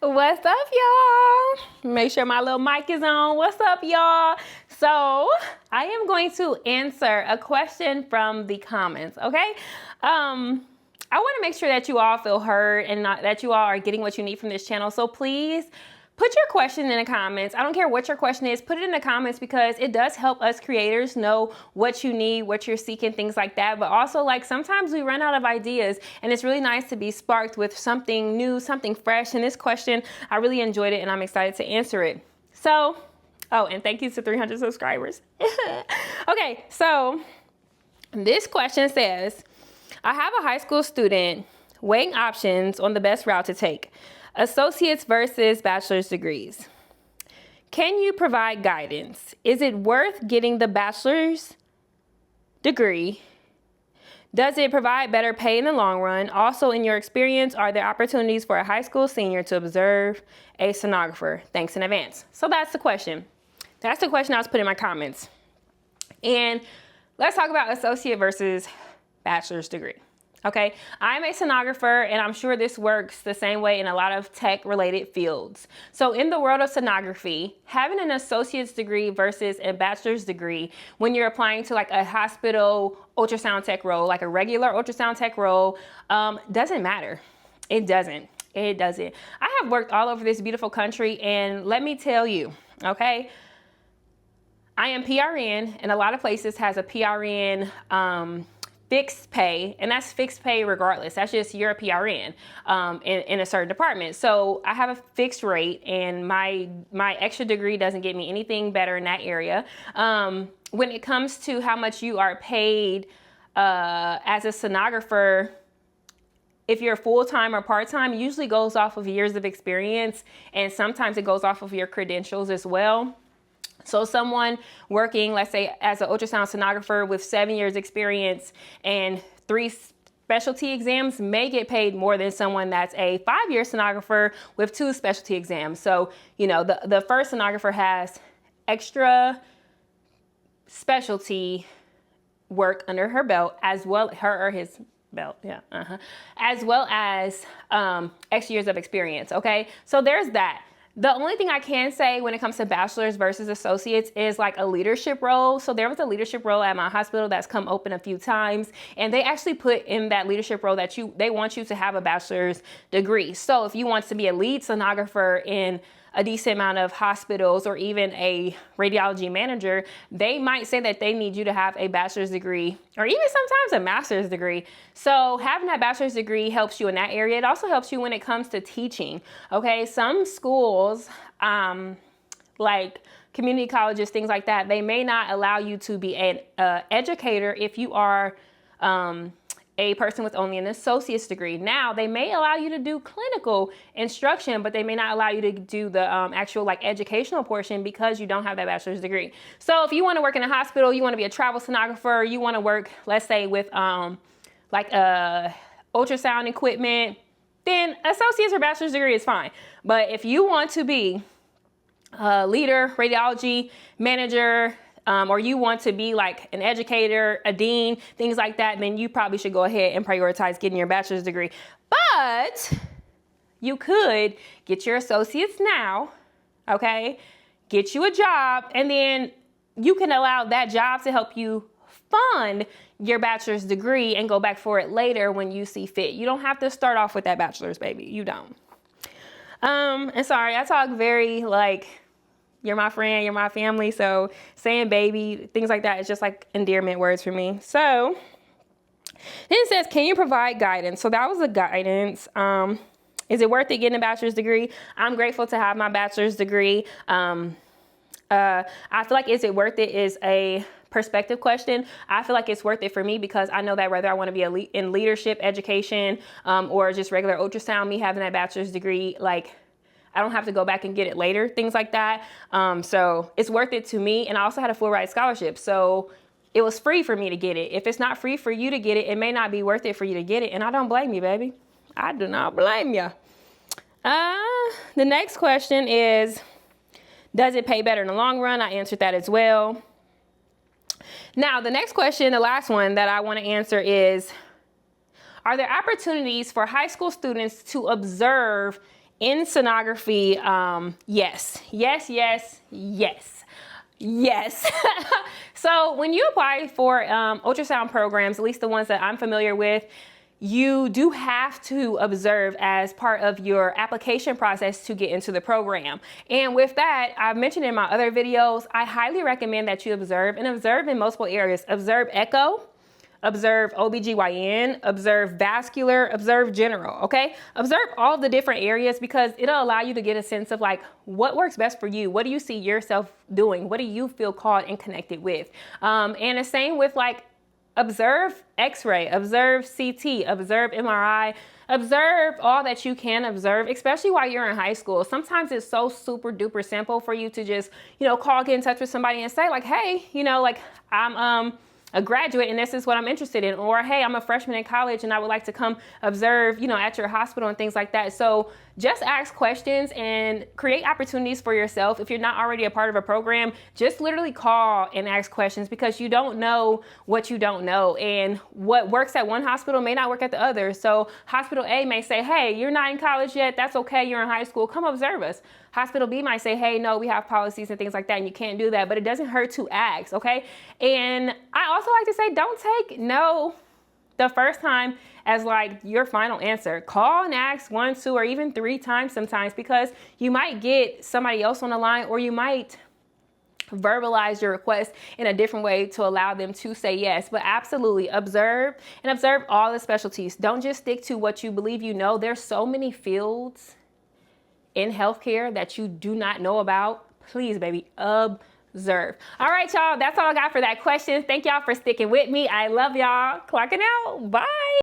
What's up, y'all? Make sure my little mic is on. What's up, y'all? So I am going to answer a question from the comments, okay? I want to make sure that you all feel heard and that you all are getting what you need from this channel. So please put your question in the comments. I don't care what your question is. Put it in the comments because it does help us creators know what you need, what you're seeking, things like that. But also, like, sometimes we run out of ideas and it's really nice to be sparked with something new, something fresh. And this question, I really enjoyed it and I'm excited to answer it. So, oh, and thank you to 300 subscribers. Okay, so this question says, I have a high school student weighing options on the best route to take. Associates versus bachelor's degrees. Can you provide guidance? Is it worth getting the bachelor's degree? Does it provide better pay in the long run? Also, in your experience, are there opportunities for a high school senior to observe a sonographer? Thanks in advance. So that's the question. That's the question I was putting in my comments. And let's talk about associate versus bachelor's degree. Okay, I'm a sonographer and I'm sure this works the same way in a lot of tech related fields. So in the world of sonography, having an associate's degree versus a bachelor's degree when you're applying to like a hospital ultrasound tech role, like a regular ultrasound tech role, doesn't matter. It doesn't. I have worked all over this beautiful country and let me tell you, okay, I am PRN and a lot of places has a PRN fixed pay, and that's fixed pay regardless. That's just you're a PRN in a certain department. So I have a fixed rate, and my extra degree doesn't get me anything better in that area. When it comes to how much you are paid as a sonographer, if you're full-time or part-time, it usually goes off of years of experience, and sometimes it goes off of your credentials as well. So someone working, let's say, as an ultrasound sonographer with 7 years experience and 3 specialty exams may get paid more than someone that's a 5-year sonographer with 2 specialty exams. So, you know, the first sonographer has extra specialty work under her belt, as well, her or his belt, yeah, as well as extra years of experience, okay? So there's that. The only thing I can say when it comes to bachelor's versus associates is like a leadership role. So there was a leadership role at my hospital that's come open a few times, and they actually put in that leadership role that they want you to have a bachelor's degree. So if you want to be a lead sonographer in a decent amount of hospitals or even a radiology manager, they might say that they need you to have a bachelor's degree or even sometimes a master's degree. So having that bachelor's degree helps you in that area. It also helps you when it comes to teaching. Okay, some schools, like community colleges, things like that, they may not allow you to be an educator if you are a person with only an associate's degree. Now, they may allow you to do clinical instruction, but they may not allow you to do the actual like educational portion because you don't have that bachelor's degree. So if you want to work in a hospital, you want to be a travel sonographer, you want to work, let's say, with like ultrasound equipment, then associate's or bachelor's degree is fine. But if you want to be a leader, radiology manager, or you want to be like an educator, a dean, things like that, then you probably should go ahead and prioritize getting your bachelor's degree. But you could get your associates now, okay? Get you a job, and then you can allow that job to help you fund your bachelor's degree and go back for it later when you see fit. You don't have to start off with that bachelor's, baby. You don't. And sorry, I talk very like, you're my friend, you're my family. So saying baby, things like that is just like endearment words for me. So then it says, can you provide guidance? So that was the guidance. Is it worth it getting a bachelor's degree? I'm grateful to have my bachelor's degree. I feel like is it worth it is a perspective question. I feel like it's worth it for me because I know that whether I want to be in leadership, education, or just regular ultrasound, me having that bachelor's degree, like, I don't have to go back and get it later, things like that. So it's worth it to me. And I also had a full ride scholarship. So it was free for me to get it. If it's not free for you to get it, it may not be worth it for you to get it. And I don't blame you, baby. I do not blame you. The next question is, does it pay better in the long run? I answered that as well. Now, the next question, the last one that I want to answer is, are there opportunities for high school students to observe in sonography, yes, yes, yes, yes, yes. So when you apply for ultrasound programs, at least the ones that I'm familiar with, you do have to observe as part of your application process to get into the program. And with that, I've mentioned in my other videos, I highly recommend that you observe and observe in multiple areas. Observe echo, observe OBGYN, observe vascular, observe general, okay? Observe all the different areas because it'll allow you to get a sense of like what works best for you. What do you see yourself doing? What do you feel called and connected with? And the same with like observe X-ray, observe CT, observe MRI, observe all that you can observe, especially while you're in high school. Sometimes it's so super duper simple for you to just, call, get in touch with somebody and say like, hey, like I'm a graduate and this is what I'm interested in, or hey, I'm a freshman in college and I would like to come observe, at your hospital and things like that. So just ask questions and create opportunities for yourself. If you're not already a part of a program, just literally call and ask questions because you don't know what you don't know, and what works at one hospital may not work at the other. So hospital A may say, hey, you're not in college yet, that's okay, you're in high school, come observe us. Hospital B might say, hey, no, we have policies and things like that and you can't do that, but it doesn't hurt to ask, okay? And I also like to say, don't take no the first time as like your final answer. Call and ask 1, 2, or even 3 times sometimes, because you might get somebody else on the line, or you might verbalize your request in a different way to allow them to say yes. But absolutely observe, and observe all the specialties. Don't just stick to what you believe you know. There's so many fields in healthcare that you do not know about. Please, baby, observe. All right, y'all, that's all I got for that question. Thank y'all for sticking with me. I love y'all. Clocking out. Bye.